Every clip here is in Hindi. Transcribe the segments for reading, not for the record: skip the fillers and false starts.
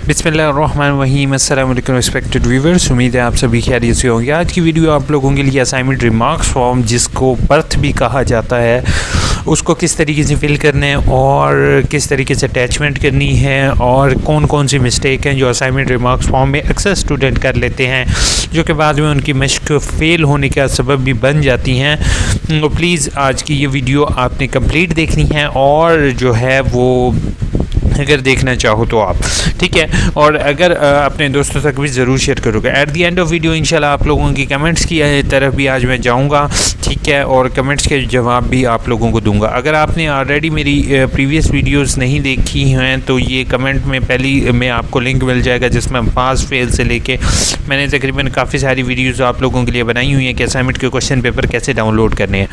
बिस्मिल्लाहिर्रहमानिर्रहीम। अस्सलाम वालेकुम रिस्पेक्टेड व्यूवर्स, उम्मीद है आप सभी खैरियत से होंगे। आज की वीडियो आप लोगों के लिए असाइनमेंट रिमार्क्स फॉर्म, जिसको बर्थ भी कहा जाता है, उसको किस तरीके से फिल करना है और किस तरीके से अटैचमेंट करनी है और कौन कौन सी मिस्टेक हैं जो असाइनमेंट रिमार्क्स फॉर्म में अक्सर स्टूडेंट कर लेते हैं, जो कि बाद में उनकी मश्क फ़ेल होने का सबब भी बन जाती हैं। तो प्लीज़ आज की ये वीडियो आपने कंप्लीट देखनी है और जो है वो अगर देखना चाहो तो आप ठीक है, और अगर अपने दोस्तों तक भी ज़रूर शेयर करोगे। At the end of video इंशाल्लाह आप लोगों की कमेंट्स की तरफ भी आज मैं जाऊंगा, ठीक है, और कमेंट्स के जवाब भी आप लोगों को दूंगा। अगर आपने ऑलरेडी मेरी प्रीवियस वीडियोस नहीं देखी हैं तो ये कमेंट में पहली में आपको लिंक मिल जाएगा, जिसमें पास फेल से लेके मैंने तकरीबन काफ़ी सारी वीडियोज़ आप लोगों के लिए बनाई हुई हैं कि असाइनमेंट के क्वेश्चन पेपर कैसे डाउनलोड करने हैं।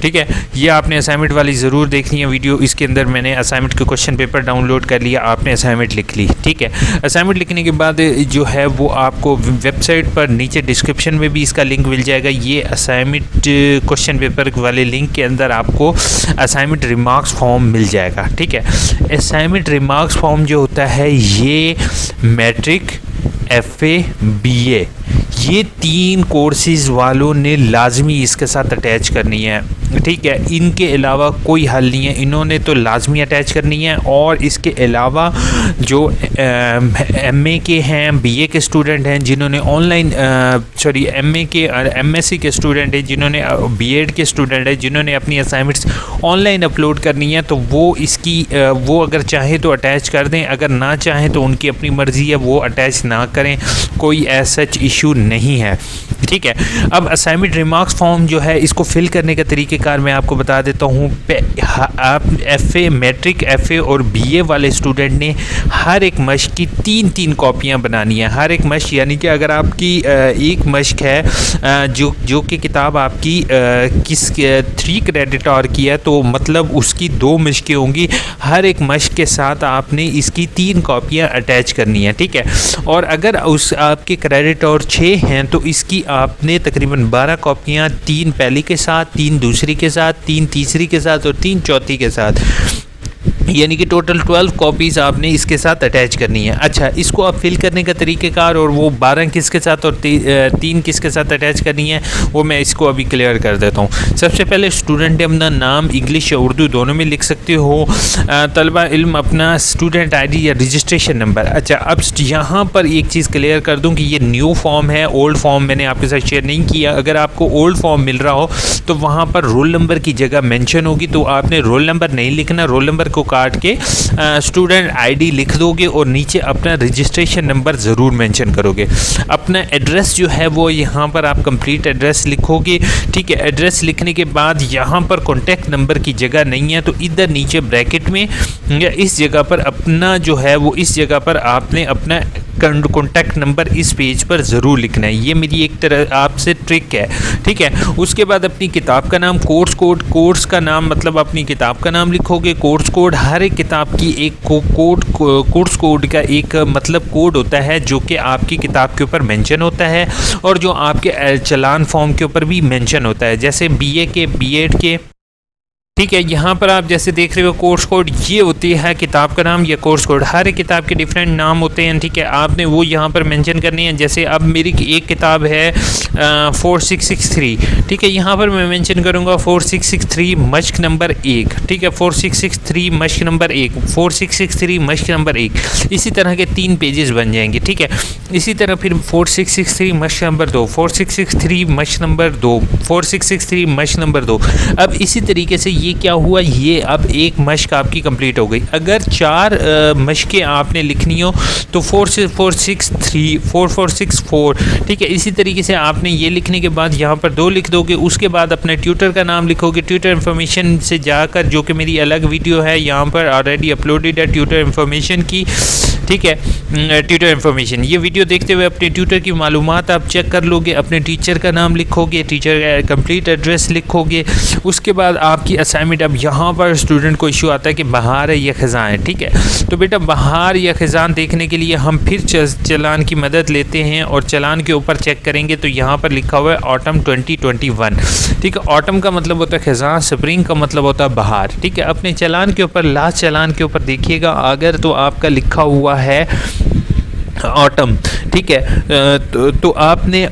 ठीक है, ये आपने असाइनमेंट वाली ज़रूर देखनी है वीडियो। इसके अंदर मैंने असाइनमेंट के क्वेश्चन पेपर डाउनलोड कर लिया, आपने असाइनमेंट लिख ली। ठीक है, असाइनमेंट लिखने के बाद जो है वो आपको वेबसाइट पर नीचे डिस्क्रिप्शन में भी इसका लिंक मिल जाएगा। ये असाइनमेंट क्वेश्चन पेपर वाले लिंक के अंदर आपको असाइनमेंट रिमार्क्स फॉर्म मिल जाएगा। ठीक है, असाइनमेंट रिमार्क्स फॉर्म जो होता है ये मैट्रिक, FA, BA ये 3 कोर्सेज़ वालों ने लाजमी इसके साथ अटैच करनी है। ठीक है, इनके अलावा कोई हल नहीं है, इन्होंने तो लाजमी अटैच करनी है। और इसके अलावा जो MA के हैं, BA के स्टूडेंट हैं जिन्होंने ऑनलाइन MA के और MSc के स्टूडेंट हैं जिन्होंने BEd के स्टूडेंट हैं जिन्होंने अपनी असाइनमेंट्स ऑनलाइन अपलोड करनी है, तो वो इसकी वो अगर चाहे तो अटैच कर दें, अगर ना चाहें तो उनकी अपनी मर्ज़ी है, वो अटैच ना करें, कोई ऐसा सच इशू नहीं है। ठीक है, अब असाइनमेंट रिमार्क्स फॉर्म जो है इसको फिल करने का तरीक़ेकार मैं आपको बता देता हूँ। आप FA, मैट्रिक, FA और BA वाले स्टूडेंट ने हर एक मश्क की 3-3 कॉपियाँ बनानी है। हर एक मश्क यानी कि अगर आपकी एक मश्क है जो कि किताब आपकी 3 क्रेडिट और की है, तो मतलब उसकी 2 मश्कें होंगी। हर एक मश्क के साथ आपने इसकी 3 कॉपियाँ अटैच करनी है। ठीक है, और अगर उस आपके क्रेडिट और 6 हैं तो इसकी आपने तकरीबन 12 कॉपियाँ, 3 पहली के साथ, 3 दूसरी के साथ, 3 तीसरी के साथ और 3 चौथी के साथ, यानी कि टोटल 12 कॉपीज़ आपने इसके साथ अटैच करनी है। अच्छा, इसको आप फिल करने का तरीक़ेकार और वो 12 किसके साथ और 3 किसके साथ अटैच करनी है वो मैं इसको अभी क्लियर कर देता हूँ। सबसे पहले स्टूडेंट अपना नाम इंग्लिश या उर्दू दोनों में लिख सकते हो। तलबा इल्म अपना स्टूडेंट ID या रजिस्ट्रेशन नंबर। अच्छा, अब यहाँ पर एक चीज़ क्लियर कर दूँ कि ये न्यू फॉर्म है, ओल्ड फॉर्म मैंने आपके साथ शेयर नहीं किया। अगर आपको ओल्ड फॉर्म मिल रहा हो तो वहाँ पर रोल नंबर की जगह मेंशन होगी, तो आपने रोल नंबर नहीं लिखना, रोल नंबर को काट के स्टूडेंट ID लिख दोगे और नीचे अपना रजिस्ट्रेशन नंबर ज़रूर मेंशन करोगे। अपना एड्रेस जो है वो यहाँ पर आप कंप्लीट एड्रेस लिखोगे। ठीक है, एड्रेस लिखने के बाद यहाँ पर कॉन्टैक्ट नंबर की जगह नहीं है, तो इधर नीचे ब्रैकेट में या इस जगह पर अपना जो है वो इस जगह पर आपने अपना कॉन्टैक्ट नंबर इस पेज पर ज़रूर लिखना है। ये मेरी एक तरह आपसे ट्रिक है। ठीक है, उसके बाद अपनी किताब का नाम, कोर्स का नाम मतलब अपनी किताब का नाम लिखोगे। कोर्स कोड, हर एक किताब की एक कोर्स कोड का एक मतलब कोड होता है जो कि आपकी किताब के ऊपर मेंशन होता है और जो आपके चालान फॉर्म के ऊपर भी मेंशन होता है, जैसे BA के, BEd के। ठीक है, यहाँ पर आप जैसे देख रहे हो कोर्स कोड ये होती है किताब का नाम या कोर्स कोड। हर एक किताब के डिफरेंट नाम होते हैं। ठीक है, आपने वो यहाँ पर मेंशन करनी है। जैसे अब मेरी एक किताब है 4663। ठीक है, यहाँ पर मैं मेंशन करूँगा 4663 मश्क नंबर 1। ठीक है, 4663 मश्क नंबर 1, 4663 मश्क नंबर 1। इसी तरह के 3 पेजेस बन जाएंगे। ठीक है, इसी तरह फिर 4663 मश्क नंबर 2, 4663 मश्क नंबर 2, 4663 मश्क नंबर 2। अब इसी तरीके से ये क्या हुआ, ये अब एक मश्क आपकी कंप्लीट हो गई। अगर 4 मश्कें आपने लिखनी हो तो 4463, 4464। ठीक है, इसी तरीके से आपने ये लिखने के बाद यहाँ पर 2 लिख दोगे। उसके बाद अपने ट्यूटर का नाम लिखोगे। ट्यूटर इन्फॉर्मेशन से जाकर, जो कि मेरी अलग वीडियो है यहाँ पर ऑलरेडी अपलोडेड है ट्यूटर इन्फॉर्मेशन की। ठीक है, ट्यूटर इन्फॉर्मेशन, ये वीडियो देखते हुए अपने ट्यूटर की मालूमात आप चेक कर लोगे। अपने टीचर का नाम लिखोगे, टीचर का कंप्लीट एड्रेस लिखोगे। उसके बाद आपकी असाइनमेंट, अब यहाँ पर स्टूडेंट को इशू आता है कि बहार है या ख़ज़ां है। ठीक है, तो बेटा बहार या ख़ज़ां देखने के लिए हम फिर चलान की मदद लेते हैं और चलान के ऊपर चेक करेंगे तो यहाँ पर लिखा हुआ है ऑटम 2021। ठीक है, ऑटम का मतलब होता है ख़ज़ां, स्प्रिंग का मतलब होता है बहार। ठीक है, अपने चलान के ऊपर, लास्ट चलान के ऊपर देखिएगा, अगर तो आपका लिखा हुआ है ऑटम, ठीक है। तो आपने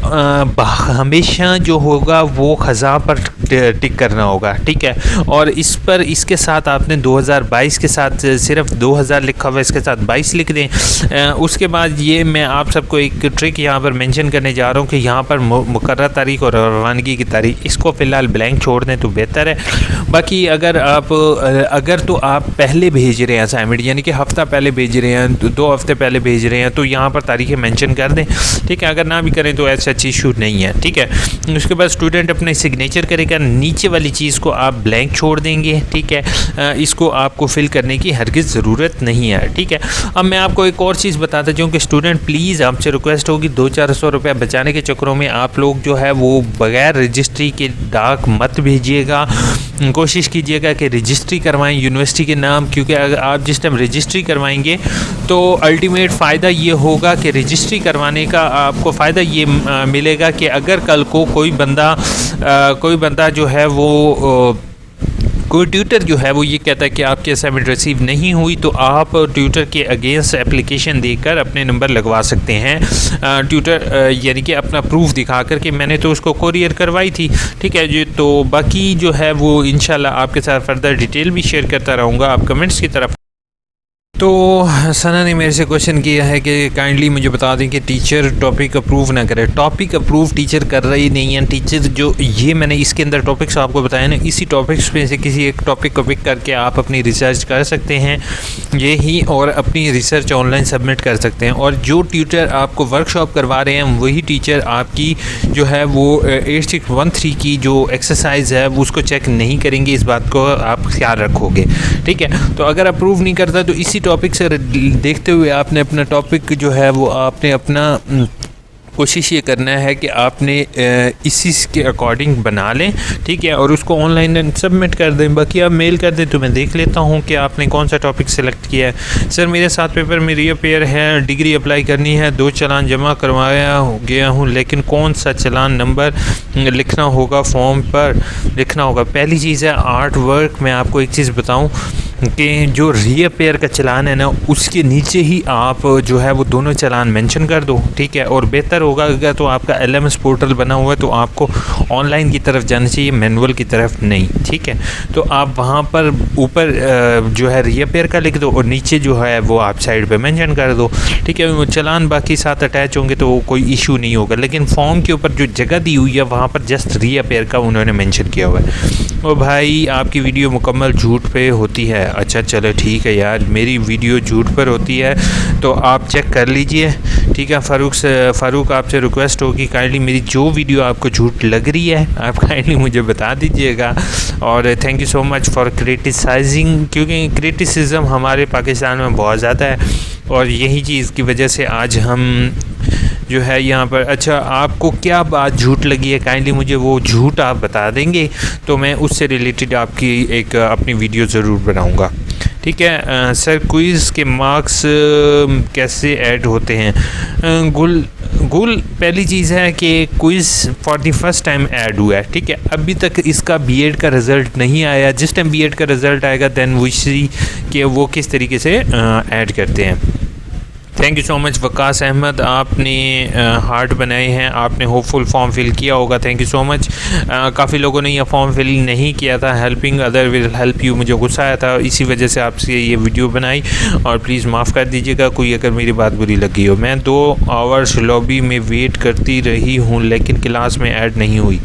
हमेशा जो होगा वो ख़ज़ा पर टिक करना होगा, ठीक है। और इस पर इसके साथ आपने 2022 के साथ सिर्फ 2000 लिखा हुआ है, इसके साथ 22 लिख दें। उसके बाद ये मैं आप सबको एक ट्रिक यहाँ पर मेंशन करने जा रहा हूँ कि यहाँ पर मुकर्रर तारीख और रवानगी की तारीख इसको फ़िलहाल ब्लैंक छोड़ दें तो बेहतर है। बाकी अगर तो आप पहले भेज रहे हैं असाइनमेंट, यानी कि हफ़्ता पहले भेज रहे हैं, 2 हफ्ते पहले भेज रहे हैं, तो यहाँ पर तारीखें मेंशन कर दें, ठीक है। अगर ना भी करें तो ऐसा इशू नहीं है, ठीक है। उसके बाद स्टूडेंट अपने सिग्नेचर करेगा, नीचे वाली चीज़ को आप ब्लैंक छोड़ देंगे, ठीक है। इसको आपको फिल करने की हरगिज़ ज़रूरत नहीं है, ठीक है। अब मैं आपको एक और चीज़ बताता जाऊँ कि स्टूडेंट प्लीज़ आपसे रिक्वेस्ट होगी 200-400 रुपये बचाने के चक्करों में आप लोग जो है वो बग़ैर रजिस्ट्री के डाक मत भेजिएगा। कोशिश कीजिएगा कि रजिस्ट्री करवाएं यूनिवर्सिटी के नाम, क्योंकि अगर आप जिस टाइम रजिस्ट्री करवाएंगे तो अल्टीमेट फ़ायदा ये होगा कि रजिस्ट्री करवाने का आपको फ़ायदा ये मिलेगा कि अगर कल को कोई बंदा जो है वो कोई ट्यूटर जो है वो ये कहता है कि आपकी असाइनमेंट रिसीव नहीं हुई, तो आप ट्यूटर के अगेंस्ट एप्लीकेशन देकर अपने नंबर लगवा सकते हैं। ट्यूटर यानी कि अपना प्रूफ दिखा कर कि मैंने तो उसको कोरियर करवाई थी, ठीक है जी। तो बाकी जो है वो इंशाल्लाह आपके साथ फर्दर डिटेल भी शेयर करता रहूँगा, आप कमेंट्स की तरफ। तो सना ने मेरे से क्वेश्चन किया है कि काइंडली मुझे बता दें कि टीचर टॉपिक अप्रूव ना करे। टॉपिक अप्रूव टीचर कर रही नहीं है। टीचर जो ये मैंने इसके अंदर टॉपिक्स आपको बताए ना, इसी टॉपिक्स में से किसी एक टॉपिक को पिक करके आप अपनी रिसर्च कर सकते हैं यही, और अपनी रिसर्च ऑनलाइन सबमिट कर सकते हैं। और जो ट्यूटर आपको वर्कशॉप करवा रहे हैं वही टीचर आपकी जो है वो 8613 की जो एक्सरसाइज है वो उसको चेक नहीं करेंगे। इस बात को आप ख्याल रखोगे, ठीक है। तो अगर अप्रूव नहीं करता तो इसी टॉपिक से देखते हुए आपने अपना टॉपिक जो है वो आपने अपना कोशिश ये करना है कि आपने इसी के अकॉर्डिंग बना लें, ठीक है, और उसको ऑनलाइन सबमिट कर दें। बाकी आप मेल कर दें तो मैं देख लेता हूँ कि आपने कौन सा टॉपिक सेलेक्ट किया है। सर मेरे 7 पेपर में रीअपेयर है, डिग्री अप्लाई करनी है, 2 चालान जमा करवाया गया हूँ, लेकिन कौन सा चालान नंबर लिखना होगा, फॉर्म पर लिखना होगा। पहली चीज़ है आर्ट वर्क। मैं आपको एक चीज़ बताऊँ कि जो रीअपेयर का चालान है ना, उसके नीचे ही आप जो है वो दोनों चालान मेंशन कर दो, ठीक है। और बेहतर होगा अगर तो आपका LMS पोर्टल बना हुआ है तो आपको ऑनलाइन की तरफ जाना चाहिए, मैनुअल की तरफ नहीं, ठीक है। तो आप वहाँ पर ऊपर जो है रीअपेयर का लिख दो और नीचे जो है वो आप साइड पे मेंशन कर दो, ठीक है। वो चालान बाकी साथ अटैच होंगे तो कोई इशू नहीं होगा, लेकिन फॉर्म के ऊपर जो जगह दी हुई है वहाँ पर जस्ट रीअपेयर का उन्होंने मेंशन किया हुआ है। ओ भाई आपकी वीडियो मुकम्मल झूठ पे होती है। अच्छा चलो ठीक है यार, मेरी वीडियो झूठ पर होती है तो आप चेक कर लीजिए, ठीक है। फ़ारूक आपसे रिक्वेस्ट होगी काइंडली मेरी जो वीडियो आपको झूठ लग रही है आप काइंडली मुझे बता दीजिएगा। और thank you so much for criticising, क्योंकि क्रिटिसिज्म हमारे पाकिस्तान में बहुत ज़्यादा है और यही चीज़ की वजह से आज हम जो है यहाँ पर। अच्छा आपको क्या बात झूठ लगी है, काइंडली मुझे वो झूठ आप बता देंगे तो मैं उससे रिलेटेड आपकी एक अपनी वीडियो ज़रूर बनाऊँगा, ठीक है। सर क्विज़ के मार्क्स कैसे ऐड होते हैं? गुल पहली चीज़ है कि quiz for the first time add हुआ है, ठीक है। अभी तक इसका B.Ed का रिज़ल्ट नहीं आया। जिस टाइम B.Ed का रिज़ल्ट आएगा दैन वी सी कि वो किस तरीके से ऐड करते हैं। Thank you so much Waqas Ahmed, आपने हार्ट बनाए हैं, आपने होपफुल फॉर्म फिल किया होगा, थैंक यू सो मच। काफ़ी लोगों ने यह फॉर्म फिल नहीं किया था। Helping other will help you, मुझे गुस्सा आया था, इसी वजह से आपसे ये वीडियो बनाई और प्लीज़ माफ़ कर दीजिएगा कोई अगर मेरी बात बुरी लगी हो। मैं 2 आवर्स लॉबी में वेट करती रही हूँ लेकिन क्लास में ऐड नहीं हुई।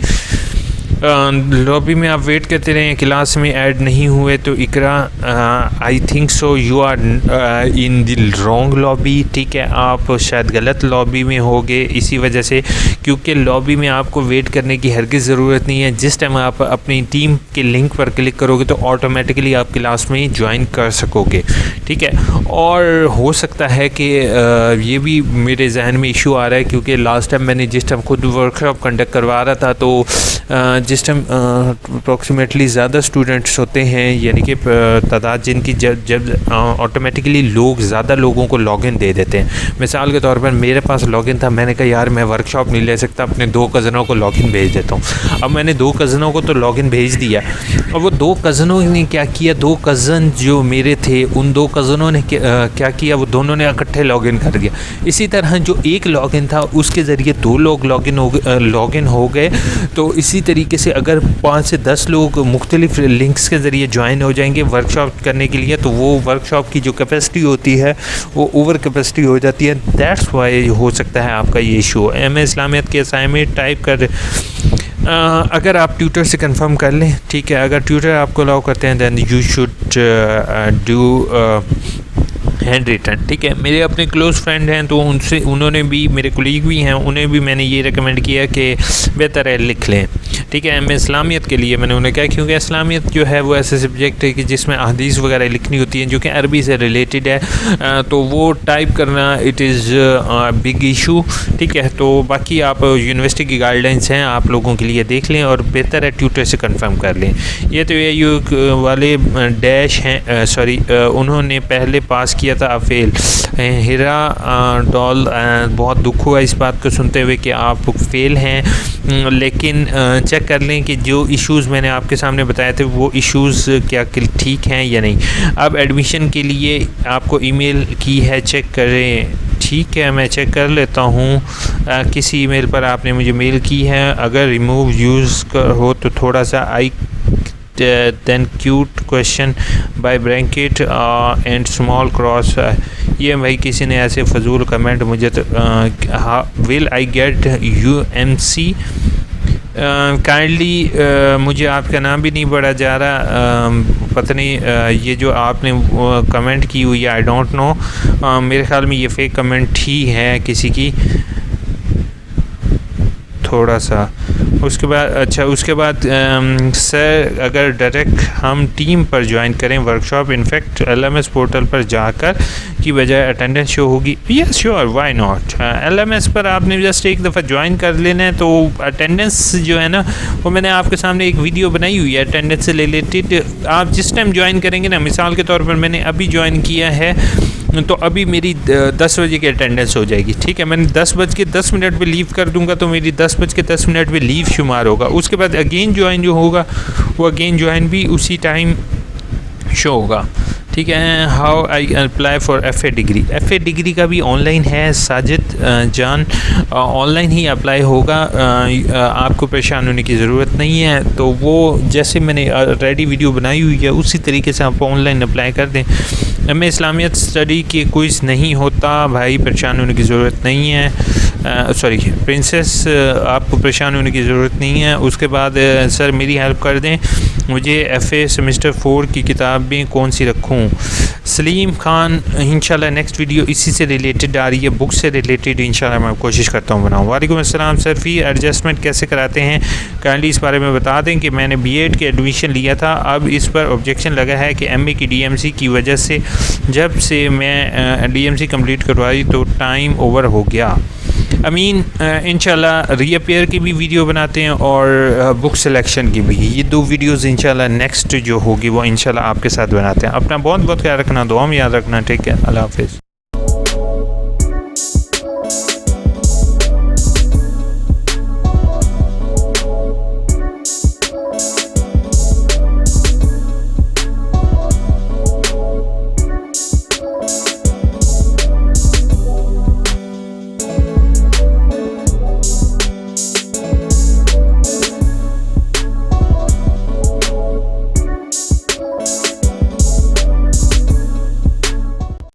लॉबी में आप वेट करते रहे, क्लास में ऐड नहीं हुए तो Iqra I think so you are in the wrong lobby, ठीक है। आप शायद गलत लॉबी में होगे इसी वजह से, क्योंकि लॉबी में आपको वेट करने की हरगिज़ ज़रूरत नहीं है। जिस टाइम आप अपनी टीम के लिंक पर क्लिक करोगे तो ऑटोमेटिकली आप क्लास में ज्वाइन कर सकोगे, ठीक है। और हो सकता है कि ये भी मेरे जहन में इशू आ रहा है क्योंकि लास्ट टाइम मैंने जिस टाइम खुद वर्कशॉप कंडक्ट करवा रहा था तो जिस टाइम अप्रॉक्सीमेटली ज़्यादा स्टूडेंट्स होते हैं, यानी कि तादाद जिनकी जब ऑटोमेटिकली लोग ज़्यादा लोगों को लॉगिन दे देते हैं। मिसाल के तौर पर मेरे पास लॉगिन था, मैंने कहा यार मैं वर्कशॉप नहीं ले सकता, अपने 2 कज़नों को लॉगिन भेज देता हूँ। अब मैंने 2 कज़नों को तो लॉगिन भेज दिया, और वो 2 कज़नों ने क्या किया, 2 कज़न जो मेरे थे उन 2 कज़नों ने क्या किया, वो दोनों ने इकट्ठे लॉगिन कर दिया। इसी तरह जो एक लॉगिन था उसके ज़रिए 2 लोग लॉगिन हो गए। तो इसी तरीके से अगर 5 से 10 लोग मुख्तलिफ लिंक्स के ज़रिए ज्वाइन हो जाएंगे वर्कशॉप करने के लिए, तो वो वर्कशॉप की जो कैपेसिटी होती है वो ओवर कैपेसिटी हो जाती है। दैट्स वाई हो सकता है आपका ये इशू। एमए इस्लामियत के असाइनमेंट टाइप कर अगर आप ट्यूटर से कंफर्म कर लें, ठीक है, अगर ट्यूटर आपको अलाउ करते हैं then you should do handwritten, ठीक है। मेरे अपने क्लोज़ फ्रेंड हैं तो उन्होंने भी, मेरे कोलीग भी हैं, उन्हें भी मैंने ये रिकमेंड किया कि बेहतर है लिख लें, ठीक है। मैं इस्लामियत के लिए मैंने उन्हें कहा, क्योंकि इस्लामियत जो है वो ऐसे सब्जेक्ट है कि जिसमें अहदीस वगैरह लिखनी होती हैं जो कि अरबी से रिलेटेड है, तो वो टाइप करना इट इज़ बिग इशू, ठीक है। तो बाकी आप यूनिवर्सिटी की गाइडलाइंस हैं, आप लोगों के लिए देख लें और बेहतर है ट्यूटर से कंफर्म कर लें। ये तो ये वाले डैश हैं, सॉरी, उन्होंने पहले पास किया था, फेल। हिरा डॉल, बहुत दुख हुआ इस बात को सुनते हुए कि आप फेल हैं, लेकिन चेक कर लें कि जो इश्यूज़ मैंने आपके सामने बताए थे वो इश्यूज़ क्या ठीक हैं या नहीं। अब एडमिशन के लिए आपको ईमेल की है, चेक करें, ठीक है, मैं चेक कर लेता हूँ किस ईमेल पर आपने मुझे मेल की है। अगर रिमूव यूज़ हो तो थोड़ा सा आई then cute question by bracket and small cross, ये भाई किसी ने ऐसे फजूल कमेंट मुझे तो will I get UMC kindly, मुझे आपका नाम भी नहीं पढ़ा जा रहा, पता नहीं ये जो आपने कमेंट की हुई है, आई डोंट नो, मेरे ख्याल में ये फेक कमेंट ही है किसी की, थोड़ा सा। उसके बाद अच्छा, उसके बाद सर अगर डायरेक्ट हम टीम पर ज्वाइन करें वर्कशॉप, इनफैक्ट LMS पोर्टल पर जाकर की बजाय अटेंडेंस शो होगी। Yes sure, why not. LMS पर आपने जस्ट एक दफ़ा ज्वाइन कर लेना है, तो अटेंडेंस जो है ना वो मैंने आपके सामने एक वीडियो बनाई हुई है अटेंडेंस से रिलेटेड। आप जिस टाइम ज्वाइन करेंगे ना, मिसाल के तौर पर मैंने अभी ज्वाइन किया है तो अभी मेरी 10 बजे की अटेंडेंस हो जाएगी, ठीक है। मैंने 10:10 पे लीव कर दूंगा तो मेरी 10:10 पे लीव शुमार होगा। उसके बाद अगेन ज्वाइन जो होगा वो अगेन ज्वाइन भी उसी टाइम शो होगा, ठीक है। How I apply for FA degree, FA degree का भी ऑनलाइन है साजिद जान, ऑनलाइन ही अप्लाई होगा, आपको परेशान होने की ज़रूरत नहीं है। तो वो जैसे मैंने रेडी वीडियो बनाई हुई है उसी तरीके से आप ऑनलाइन अप्लाई कर दें। एमए इस्लामियत स्टडी के क्विज़ नहीं होता भाई, परेशान होने की ज़रूरत नहीं है, सॉरी प्रिंसेस, आपको परेशान होने की ज़रूरत नहीं है। उसके बाद सर मेरी हेल्प कर दें, मुझे FA सेमेस्टर 4 की किताबें कौन सी रखूं। सलीम खान, इंशाल्लाह नेक्स्ट वीडियो इसी से रिलेटेड आ रही है, बुक से रिलेटेड, इंशाल्लाह मैं कोशिश करता हूं बनाऊं। वालेकुम अस्सलाम सर, फ़ी एडजस्टमेंट कैसे कराते हैं, काइंडली इस बारे में बता दें कि मैंने BEd के एडमिशन लिया था, अब इस पर ऑब्जेक्शन लगा है कि MA की DMC की वजह से जब से मैं DMC कंप्लीट करवाई तो टाइम ओवर हो गया। अमीन, इंशाल्लाह रीअपेयर की भी वीडियो बनाते हैं और बुक सिलेक्शन की भी, ये 2 वीडियोज़ इंशाल्लाह नेक्स्ट जो होगी वो इंशाल्लाह आपके साथ बनाते हैं। अपना बहुत बहुत ख्याल रखना, दुआ में याद रखना, ठीक है, अल्लाह हाफ़िज़।